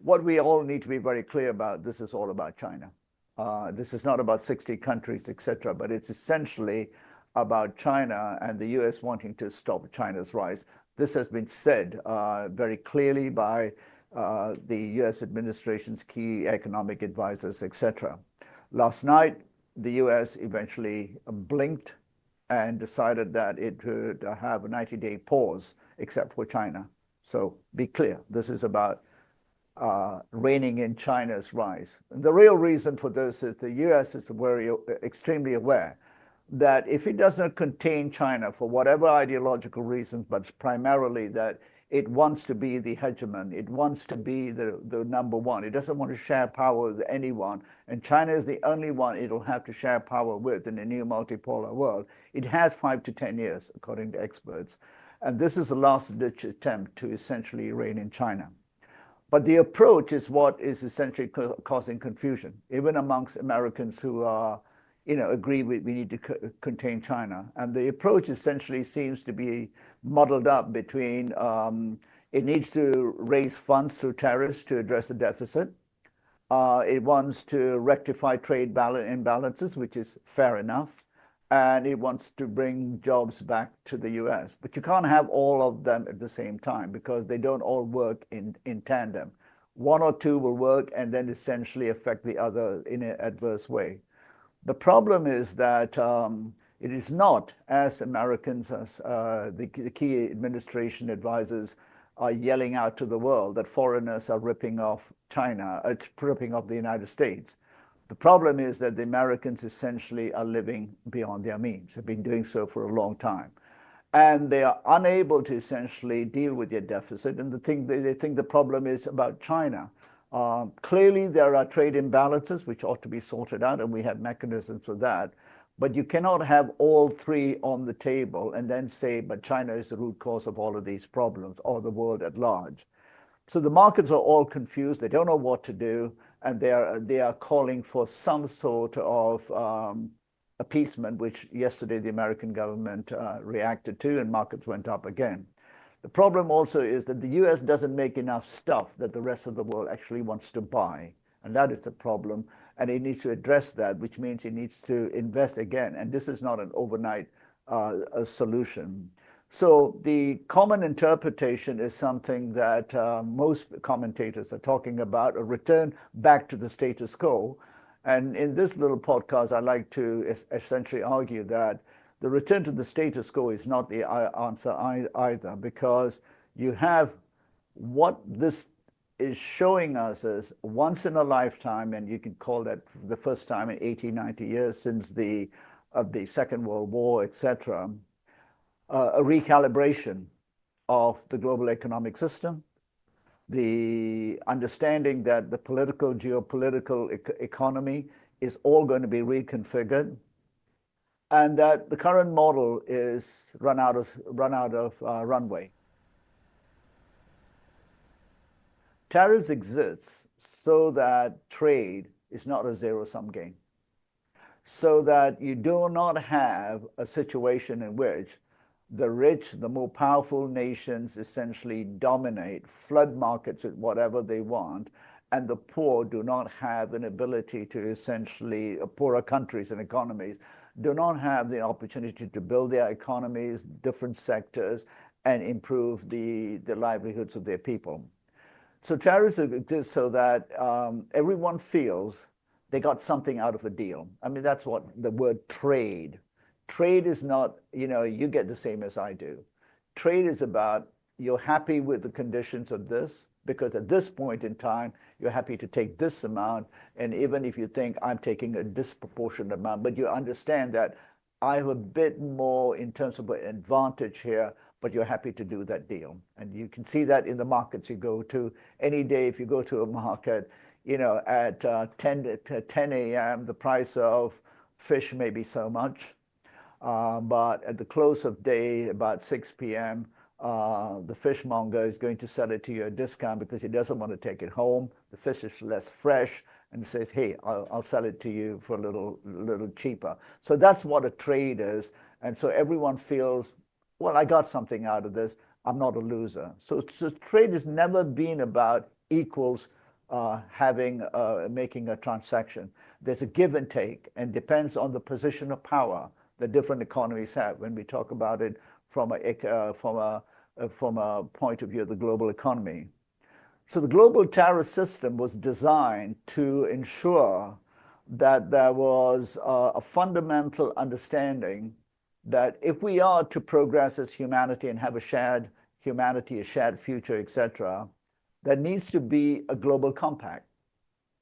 what we all need to be very clear about, this is all about China. This is not about 60 countries, etc., but it's essentially about China and the US wanting to stop China's rise. This has been said very clearly by the US administration's key economic advisors, etc. Last night, the US eventually blinked and decided that it would have a 90-day pause, except for China. So be clear, this is about reining in China's rise. And the real reason for this is the US is extremely aware that if it does not contain China for whatever ideological reasons, but primarily that it wants to be the hegemon, it wants to be the number one, it doesn't want to share power with anyone, and China is the only one it'll have to share power with in a new multipolar world. It has 5 to 10 years, according to experts. And this is the last-ditch attempt to essentially rein in China. But the approach is what is essentially causing confusion, even amongst Americans who are, agree we need to contain China. And the approach essentially seems to be muddled up between it needs to raise funds through tariffs to address the deficit. It wants to rectify trade imbalances, which is fair enough. And it wants to bring jobs back to the US. But you can't have all of them at the same time because they don't all work in tandem. One or two will work and then essentially affect the other in an adverse way. The problem is that it is not, as Americans, as the key administration advisors are yelling out to the world, that foreigners are ripping off China, ripping off the United States. The problem is that the Americans essentially are living beyond their means, have been doing so for a long time. And they are unable to essentially deal with their deficit. And they think the problem is about China. Clearly, there are trade imbalances which ought to be sorted out, and we have mechanisms for that. But you cannot have all three on the table and then say, but China is the root cause of all of these problems, or the world at large. So the markets are all confused. They don't know what to do. And they are calling for some sort of appeasement, which yesterday the American government reacted to, and markets went up again. The problem also is that the US doesn't make enough stuff that the rest of the world actually wants to buy. And that is the problem. And it needs to address that, which means it needs to invest again. And this is not an overnight solution. So the common interpretation is something that most commentators are talking about, a return back to the status quo. And in this little podcast, I like to essentially argue that the return to the status quo is not the answer either, because you have what this is showing us as once in a lifetime, and you can call that the first time in 80, 90 years since the Second World War, etc., a recalibration of the global economic system, the understanding that the political, geopolitical economy is all going to be reconfigured, and that the current model is run out of runway. Tariffs exist so that trade is not a zero-sum game, so that you do not have a situation in which the rich, the more powerful nations essentially dominate, flood markets with whatever they want, and the poor do not have an ability to essentially, poorer countries and economies, do not have the opportunity to build their economies, different sectors, and improve the livelihoods of their people. So tariffs exist so that everyone feels they got something out of a deal. I mean, that's what the word trade. Trade is not, you get the same as I do. Trade is about you're happy with the conditions of this, because at this point in time, you're happy to take this amount. And even if you think I'm taking a disproportionate amount, but you understand that I have a bit more in terms of an advantage here, but you're happy to do that deal. And you can see that in the markets you go to. Any day, if you go to a market, at 10 a.m., the price of fish may be so much. But at the close of day, about 6 p.m., the fishmonger is going to sell it to you at a discount because he doesn't want to take it home. The fish is less fresh, and says, hey, I'll sell it to you for a little cheaper. So that's what a trade is. And so everyone feels, well, I got something out of this. I'm not a loser. So trade has never been about equals making a transaction. There's a give and take, and depends on the position of power that different economies have. When we talk about it from a point of view of the global economy. So the global tariff system was designed to ensure that there was a fundamental understanding that if we are to progress as humanity and have a shared humanity, a shared future, etc., there needs to be a global compact.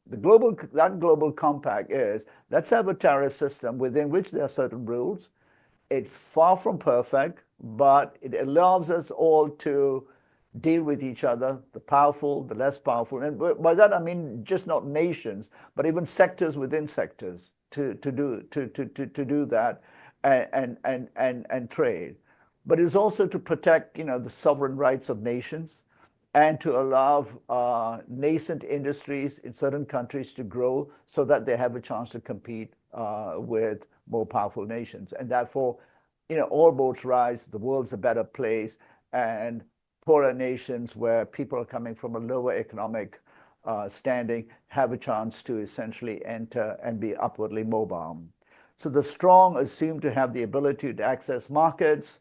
That global compact is, let's have a tariff system within which there are certain rules. It's far from perfect, but it allows us all to deal with each other, the powerful, the less powerful. And by that, I mean just not nations, but even sectors within sectors to do that and trade. But it's also to protect, the sovereign rights of nations and to allow nascent industries in certain countries to grow so that they have a chance to compete with more powerful nations. And therefore, all boats rise, the world's a better place, and poorer nations where people are coming from a lower economic standing have a chance to essentially enter and be upwardly mobile. So the strong assume to have the ability to access markets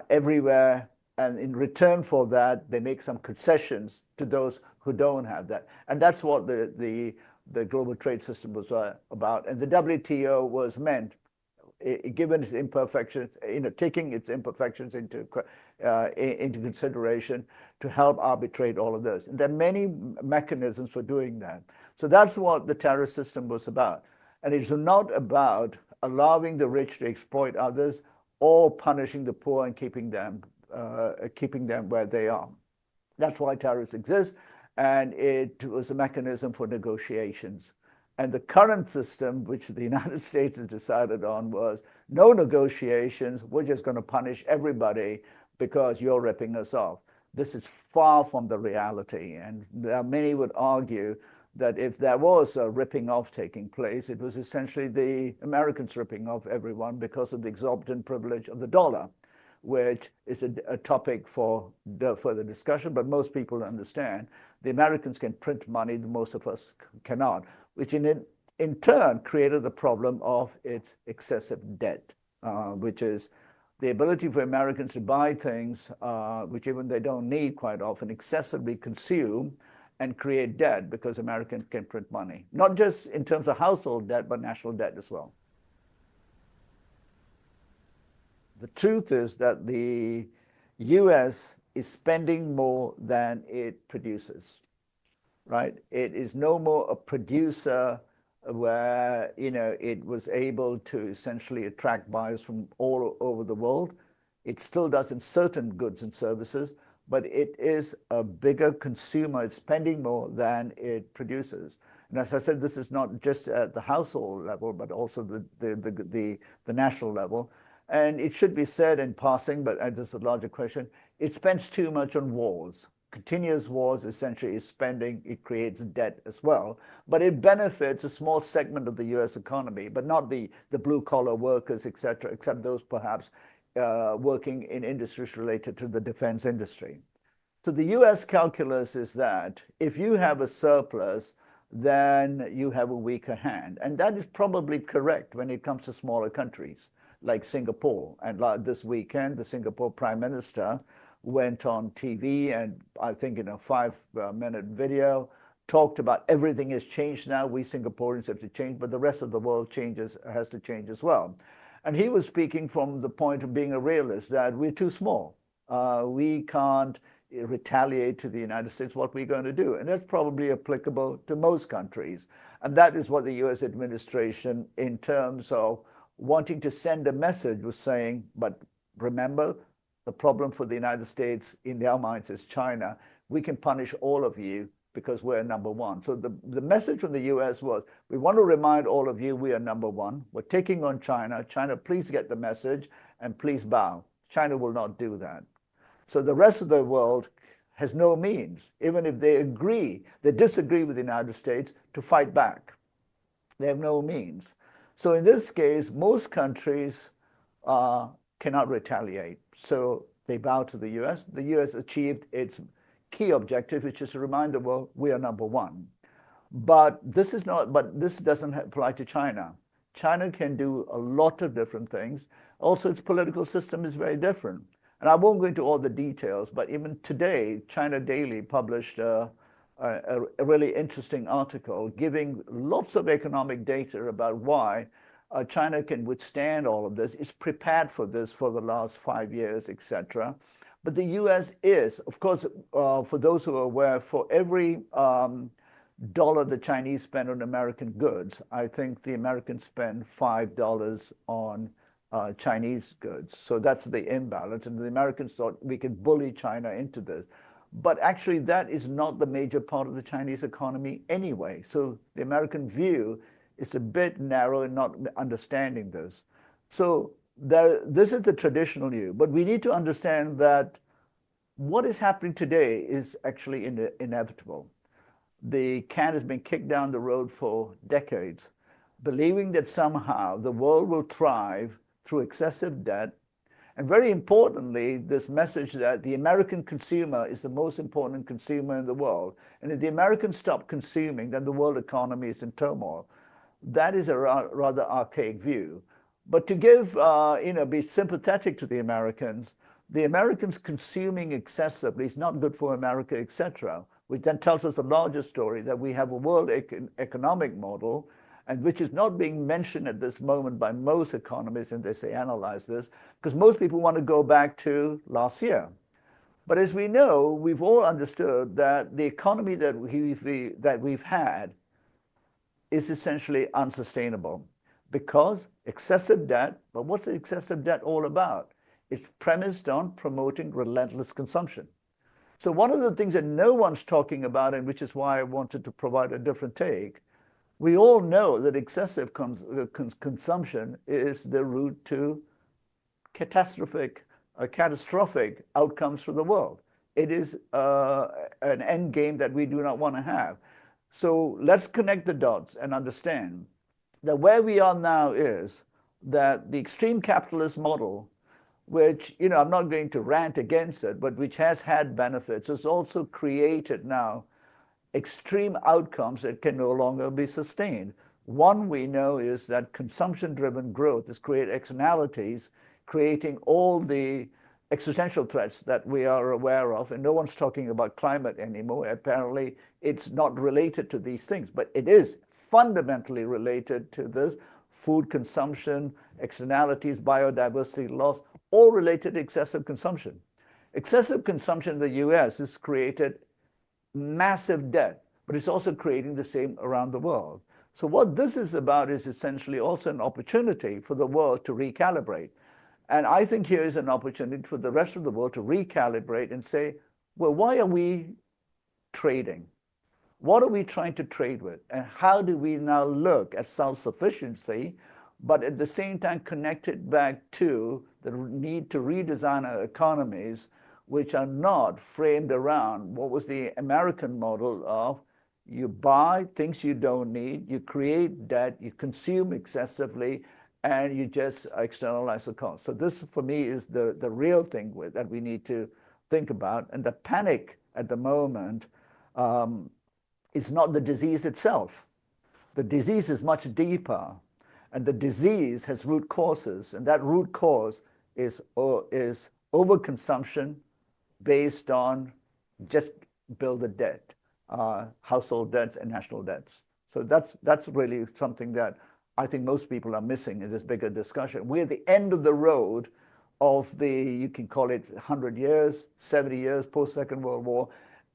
everywhere, and in return for that, they make some concessions to those who don't have that. And that's what the global trade system was about. And the WTO was meant, given its imperfections, taking its imperfections into consideration, to help arbitrate all of this. And there are many mechanisms for doing that. So that's what the tariff system was about. And it's not about allowing the rich to exploit others or punishing the poor and keeping them where they are. That's why tariffs exist, and it was a mechanism for negotiations. And the current system, which the United States has decided on, was no negotiations. We're just going to punish everybody because you're ripping us off. This is far from the reality. And many would argue that if there was a ripping off taking place, it was essentially the Americans ripping off everyone because of the exorbitant privilege of the dollar, which is a topic for further discussion. But most people understand the Americans can print money, most of us cannot, which in turn created the problem of its excessive debt, which is the ability for Americans to buy things which even they don't need quite often, excessively consume and create debt because Americans can print money, not just in terms of household debt, but national debt as well. The truth is that the US is spending more than it produces, right? It is no more a producer where, it was able to essentially attract buyers from all over the world. It still does in certain goods and services, but it is a bigger consumer. It's spending more than it produces. And as I said, this is not just at the household level, but also the national level. And it should be said in passing, but this is a larger question, it spends too much on wars. Continuous wars essentially is spending, it creates debt as well, but it benefits a small segment of the US economy, but not the blue collar workers, et cetera, except those perhaps working in industries related to the defense industry. So the US calculus is that if you have a surplus, then you have a weaker hand. And that is probably correct when it comes to smaller countries like Singapore. And this weekend, the Singapore Prime Minister went on TV and I think in a 5-minute video talked about everything has changed now. We Singaporeans have to change, but the rest of the world has to change as well. And he was speaking from the point of being a realist, that we're too small. We can't retaliate to the United States. What we're going to do. And that's probably applicable to most countries. And that is what the US administration, in terms of wanting to send a message, was saying, but remember, the problem for the United States in their minds is China. We can punish all of you because we're number one. So the message from the US was, we want to remind all of you we are number one. We're taking on China. China, please get the message and please bow. China will not do that. So the rest of the world has no means, even if they disagree with the United States, to fight back. They have no means. So in this case, most countries cannot retaliate. So they bow to the US. The US achieved its key objective, which is to remind the world we are number one. But this is not, but this doesn't apply to China. China can do a lot of different things. Also, its political system is very different. And I won't go into all the details, but even today, China Daily published a really interesting article giving lots of economic data about why China can withstand all of this. It's prepared for this for the last 5 years, etc. But the US is, of course, for those who are aware, for every dollar the Chinese spend on American goods, I think the Americans spend $5 on Chinese goods. So that's the imbalance. And the Americans thought we could bully China into this. But actually, that is not the major part of the Chinese economy anyway. So the American view is a bit narrow in not understanding this. So this is the traditional view. But we need to understand that what is happening today is actually inevitable. The can has been kicked down the road for decades, believing that somehow the world will thrive through excessive debt. And very importantly, this message that the American consumer is the most important consumer in the world. And if the Americans stop consuming, then the world economy is in turmoil. That is a rather archaic view. But to give, be sympathetic to the Americans consuming excessively is not good for America, etc., which then tells us a larger story that we have a world economic model, and which is not being mentioned at this moment by most economists as they analyze this, because most people want to go back to last year. But as we know, we've all understood that the economy that we've had is essentially unsustainable because excessive debt. But what's the excessive debt all about? It's premised on promoting relentless consumption. So one of the things that no one's talking about, and which is why I wanted to provide a different take, we all know that excessive consumption is the route to catastrophic outcomes for the world. It is an end game that we do not want to have. So let's connect the dots and understand that where we are now is that the extreme capitalist model, which, I'm not going to rant against it, but which has had benefits, has also created now extreme outcomes that can no longer be sustained. One we know is that consumption-driven growth has created externalities, creating all the existential threats that we are aware of, and no one's talking about climate anymore. Apparently, it's not related to these things, but it is fundamentally related to this: food consumption, externalities, biodiversity loss, all related to excessive consumption. Excessive consumption in the US has created massive debt, but it's also creating the same around the world. So what this is about is essentially also an opportunity for the world to recalibrate. And I think here is an opportunity for the rest of the world to recalibrate and say, well, why are we trading? What are we trying to trade with? And how do we now look at self-sufficiency, but at the same time connect it back to the need to redesign our economies, which are not framed around what was the American model of you buy things you don't need, you create debt, you consume excessively, and you just externalize the cost. So this, for me, is the real thing that we need to think about. And the panic at the moment is not the disease itself. The disease is much deeper, and the disease has root causes, and that root cause is overconsumption based on just build a debt, household debts and national debts. So that's really something that I think most people are missing in this bigger discussion. We're at the end of the road of you can call it 100 years, 70 years post-Second World War,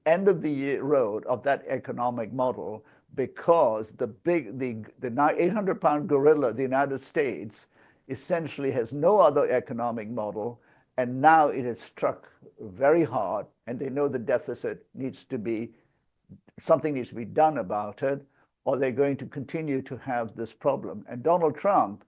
end of the road of that economic model, because the 800-pound gorilla, the United States, essentially has no other economic model. And now it has struck very hard, and they know the deficit something needs to be done about it, or they're going to continue to have this problem. And Donald Trump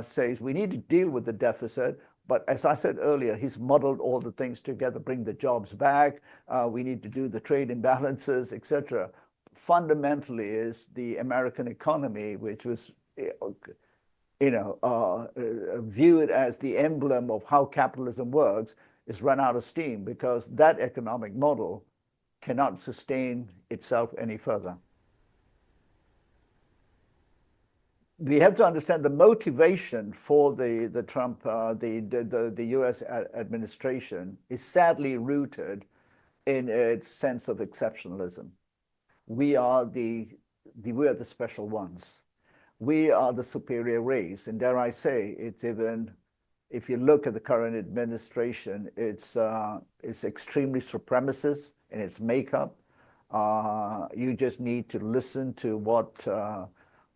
says we need to deal with the deficit, but as I said earlier, he's muddled all the things together, bring the jobs back, we need to do the trade imbalances, etc. Fundamentally is the American economy, which was viewed as the emblem of how capitalism works, is run out of steam, because that economic model cannot sustain itself any further. We have to understand the motivation for the Trump, the U.S. administration is sadly rooted in its sense of exceptionalism. We are the special ones. We are the superior race, and dare I say, it's even, if you look at the current administration, it's extremely supremacist in its makeup. You just need to listen to what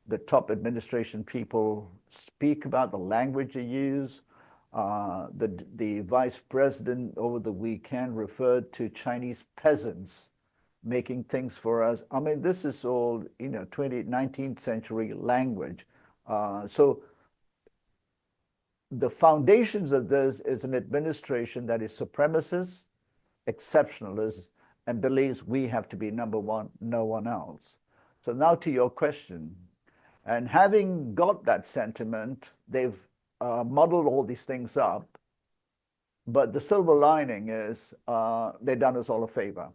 the top administration people speak about, the language they use. The vice president over the weekend referred to Chinese peasants making things for us. I mean, this is all, 19th century language. So the foundations of this is an administration that is supremacist, exceptionalist, and believes we have to be number one, no one else. So now to your question, and having got that sentiment, they've muddled all these things up. But the silver lining is they've done us all a favor.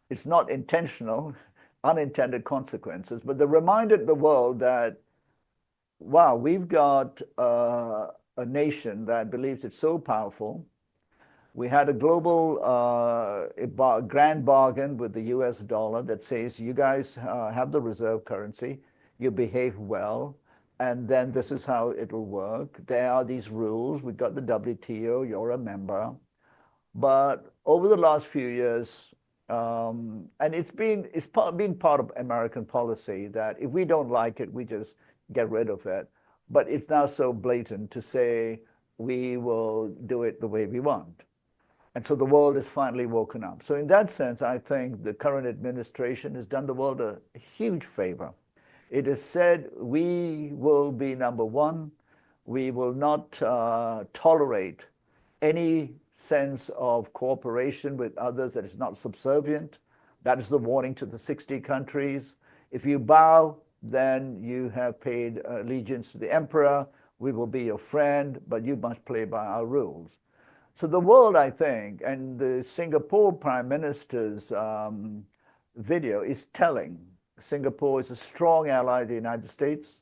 It's not intentional, unintended consequences, but they reminded the world that, wow, we've got a nation that believes it's so powerful. We had a global grand bargain with the US dollar that says, you guys have the reserve currency, you behave well, and then this is how it will work. There are these rules. We've got the WTO, you're a member. But over the last few years, and it's been part of American policy that if we don't like it, we just get rid of it. But it's now so blatant to say we will do it the way we want. And so the world has finally woken up. So in that sense, I think the current administration has done the world a huge favor. It has said we will be number one. We will not tolerate any sense of cooperation with others that is not subservient. That is the warning to the 60 countries. If you bow, then you have paid allegiance to the emperor. We will be your friend, but you must play by our rules. So the world, I think, and the Singapore Prime Minister's video is telling. Singapore is a strong ally of the United States.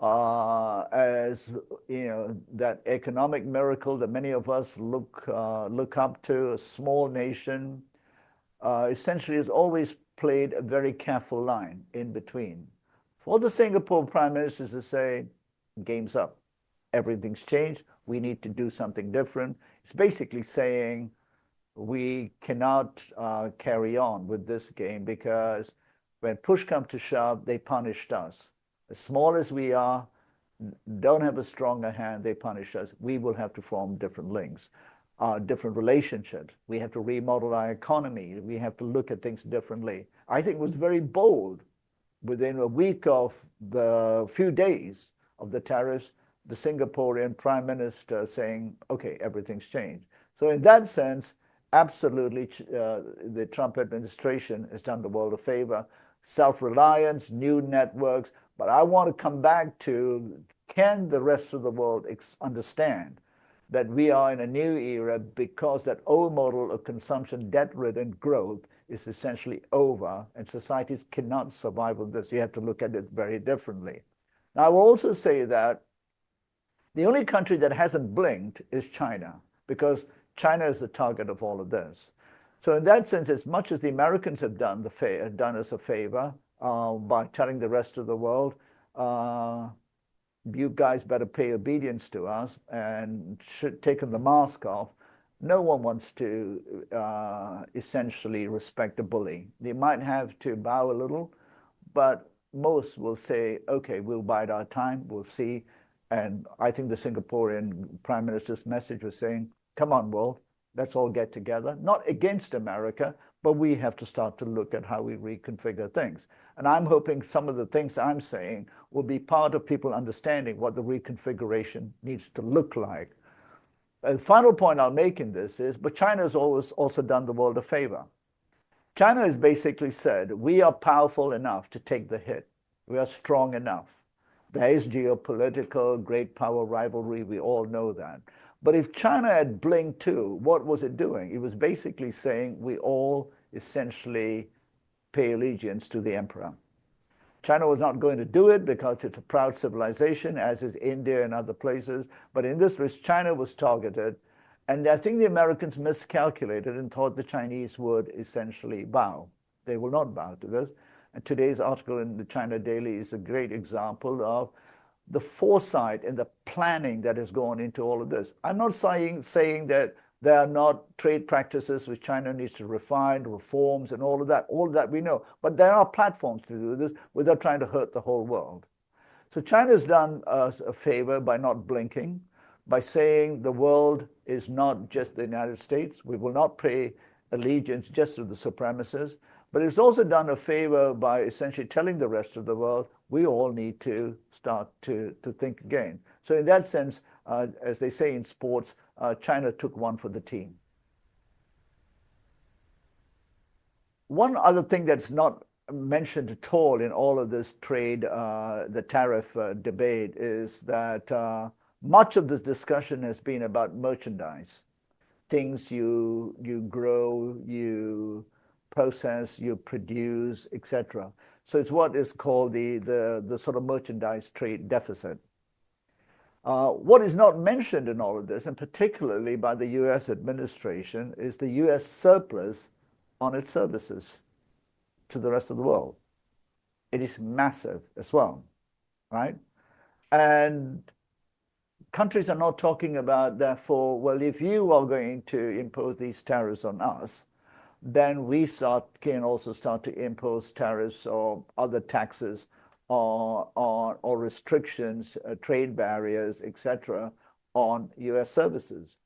As that economic miracle that many of us look up to, a small nation, essentially has always played a very careful line in between. For the Singapore Prime Minister to say, game's up, everything's changed, we need to do something different. It's basically saying we cannot carry on with this game because when push comes to shove, they punished us. As small as we are, don't have a stronger hand, they punish us. We will have to form different links, different relationships. We have to remodel our economy. We have to look at things differently. I think it was very bold. Within a week of the few days of the tariffs, the Singaporean Prime Minister saying, okay, everything's changed. So in that sense, absolutely, the Trump administration has done the world a favor. Self-reliance, new networks. But I want to come back to, can the rest of the world understand that we are in a new era because that old model of consumption, debt-ridden growth is essentially over, and societies cannot survive with this. You have to look at it very differently. Now, I will also say that the only country that hasn't blinked is China, because China is the target of all of this. So in that sense, as much as the Americans have done us a favor by telling the rest of the world, you guys better pay obedience to us and should taken the mask off, no one wants to essentially respect a bully. They might have to bow a little, but most will say, okay, we'll bide our time, we'll see. And I think the Singaporean Prime Minister's message was saying, come on, world, let's all get together, not against America, but we have to start to look at how we reconfigure things. And I'm hoping some of the things I'm saying will be part of people understanding what the reconfiguration needs to look like. The final point I'll make in this is, but China has always also done the world a favor. China has basically said, we are powerful enough to take the hit. We are strong enough. There is geopolitical, great power rivalry, we all know that. But if China had blinked too, what was it doing? It was basically saying we all essentially pay allegiance to the emperor. China was not going to do it because it's a proud civilization, as is India and other places. But in this list, China was targeted. And I think the Americans miscalculated and thought the Chinese would essentially bow. They will not bow to this. And today's article in the China Daily is a great example of the foresight and the planning that has gone into all of this. I'm not saying that there are not trade practices which China needs to refine, reforms, and all of that. All of that we know. But there are platforms to do this without trying to hurt the whole world. So China's done us a favor by not blinking, by saying the world is not just the United States. We will not pay allegiance just to the supremacists. But it's also done a favor by essentially telling the rest of the world, we all need to start to think again. So in that sense, as they say in sports, China took one for the team. One other thing that's not mentioned at all in all of this trade, the tariff debate, is that much of this discussion has been about merchandise, things you grow, you process, you produce, etc. So it's what is called the sort of merchandise trade deficit. What is not mentioned in all of this, and particularly by the US administration, is the US surplus on its services to the rest of the world. It is massive as well, right? And countries are not talking about, therefore, well, if you are going to impose these tariffs on us, then we can also start to impose tariffs or other taxes or restrictions, trade barriers, etc., on US services.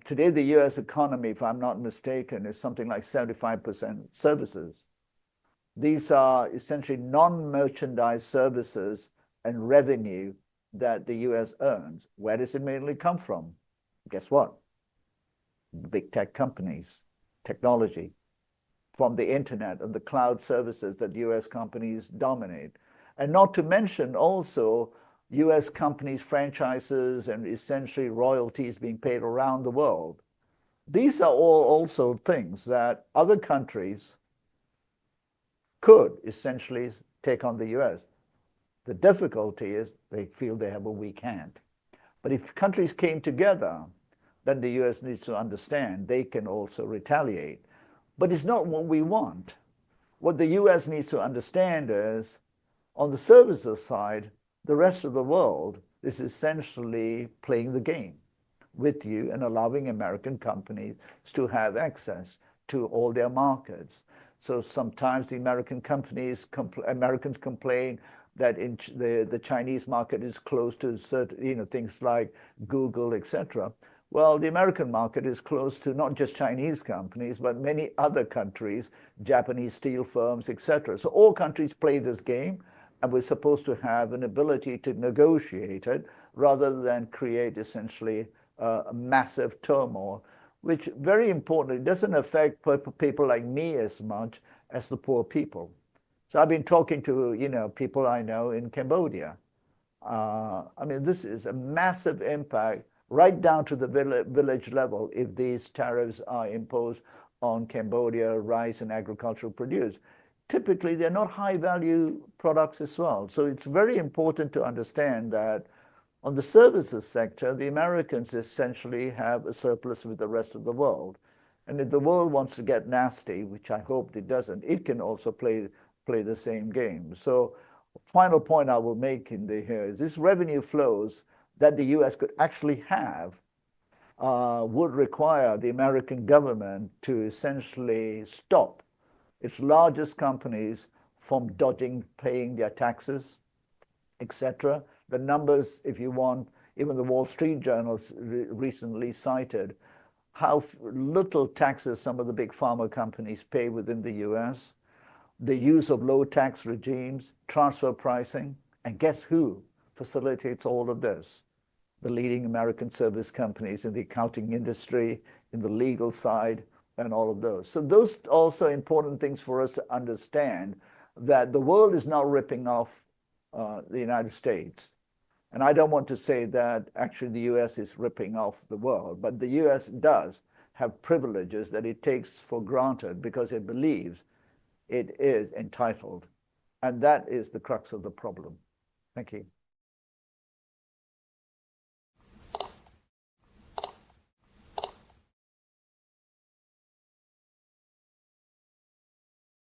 Today, the US economy, if I'm not mistaken, is something like 75% services. These are essentially non-merchandise services and revenue that the US earns. Where does it mainly come from? Guess what? Big tech companies, technology, from the internet and the cloud services that US companies dominate. And not to mention also US companies' franchises and essentially royalties being paid around the world. These are all also things that other countries could essentially take on the US. The difficulty is they feel they have a weak hand. But if countries came together, then the US needs to understand they can also retaliate. But it's not what we want. What the US needs to understand is, on the services side, the rest of the world is essentially playing the game with you and allowing American companies to have access to all their markets. So sometimes the Americans complain that in the Chinese market is closed to certain, things like Google, etc. Well, the American market is closed to not just Chinese companies, but many other countries, Japanese steel firms, etc. So all countries play this game, and we're supposed to have an ability to negotiate it rather than create essentially a massive turmoil, which, very importantly, doesn't affect people like me as much as the poor people. So I've been talking to people I know in Cambodia. I mean, this is a massive impact right down to the village level if these tariffs are imposed on Cambodia, rice and agricultural produce. Typically, they're not high-value products as well. So it's very important to understand that on the services sector, the Americans essentially have a surplus with the rest of the world. And if the world wants to get nasty, which I hope it doesn't, it can also play the same game. So final point I will make here is this revenue flows that the US could actually have would require the American government to essentially stop its largest companies from dodging paying their taxes, etc. The numbers, if you want, even the Wall Street Journal recently cited how little taxes some of the big pharma companies pay within the US, the use of low tax regimes, transfer pricing, and guess who facilitates all of this? The leading American service companies in the accounting industry, in the legal side, and all of those. So those are also important things for us to understand, that the world is now ripping off the United States. And I don't want to say that actually the US is ripping off the world, but the US does have privileges that it takes for granted because it believes it is entitled. And that is the crux of the problem. Thank you.